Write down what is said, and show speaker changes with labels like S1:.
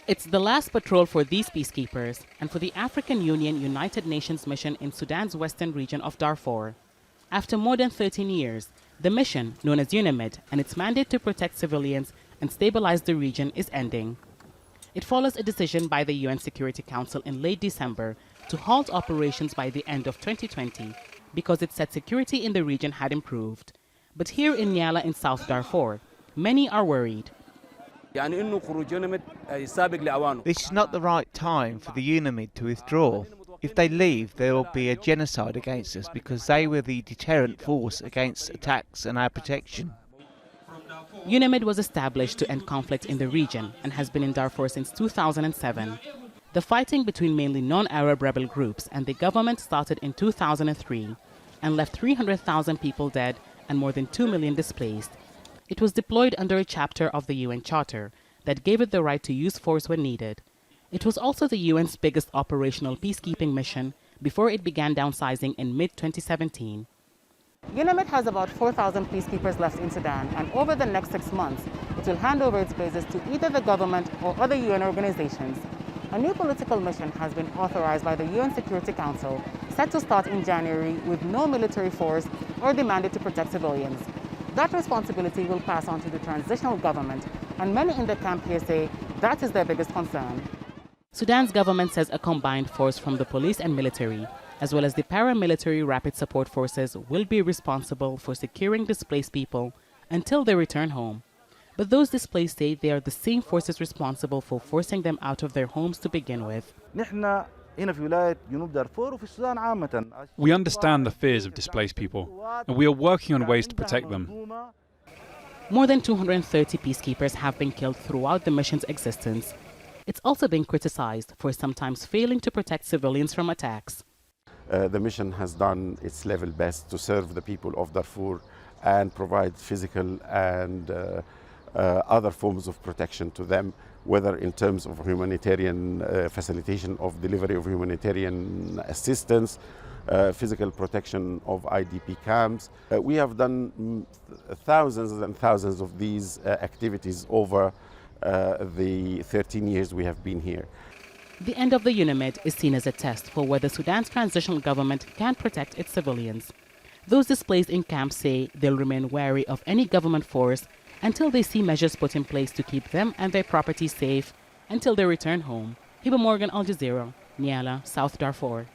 S1: It's the last patrol for these peacekeepers and for the African Union United Nations mission in Sudan's western region of Darfur. After more than 13 years, the mission, known as UNAMID, and its mandate to protect civilians and stabilize the region is ending. It follows a decision by the UN Security Council in late December to halt operations by the end of 2020 because it said security in the region had improved. But here in Nyala in South Darfur, many are worried.
S2: This
S3: is not the right time for the UNAMID to withdraw. If they leave, there will be a genocide against us because they were the deterrent force against attacks and our protection.
S1: UNAMID was established to end conflict in the region and has been in Darfur since 2007. The fighting between mainly non-Arab rebel groups and the government started in 2003 and left 300,000 people dead and more than 2 million displaced. It was deployed under a chapter of the UN Charter that gave it the right to use force when needed. It was also the UN's biggest operational peacekeeping mission before it began downsizing in mid-2017. UNAMID has about 4,000 peacekeepers left in Sudan, and over the next 6 months, it will hand over its bases to either the government or other UN organizations. A new political mission has been authorized by the UN Security Council, set to start in January with no military force or demanded to protect civilians. That responsibility will pass on to the transitional government, and many in the camp here say that is their biggest concern. Sudan's government says a combined force from the police and military, as well as the paramilitary rapid support forces, will be responsible for securing displaced people until they return home. But those displaced say they are the same forces responsible for forcing them out of their homes to begin with.
S4: We understand the fears of displaced people, and we are working on ways to protect them.
S1: More than 230 peacekeepers have been killed throughout the mission's existence. It's also been criticized for sometimes failing to protect civilians from attacks.
S5: The mission has done its level best to serve the people of Darfur and provide physical and other forms of protection to them, whether in terms of humanitarian facilitation of delivery of humanitarian assistance, physical protection of IDP camps. We have done thousands and thousands of these activities over the 13 years we have been here.
S1: The end of the UNAMID is seen as a test for whether Sudan's transitional government can protect its civilians. Those displaced in camps say they'll remain wary of any government force until they see measures put in place to keep them and their property safe until they return home. Hiba, Al Jazeera, Nyala, South Darfur.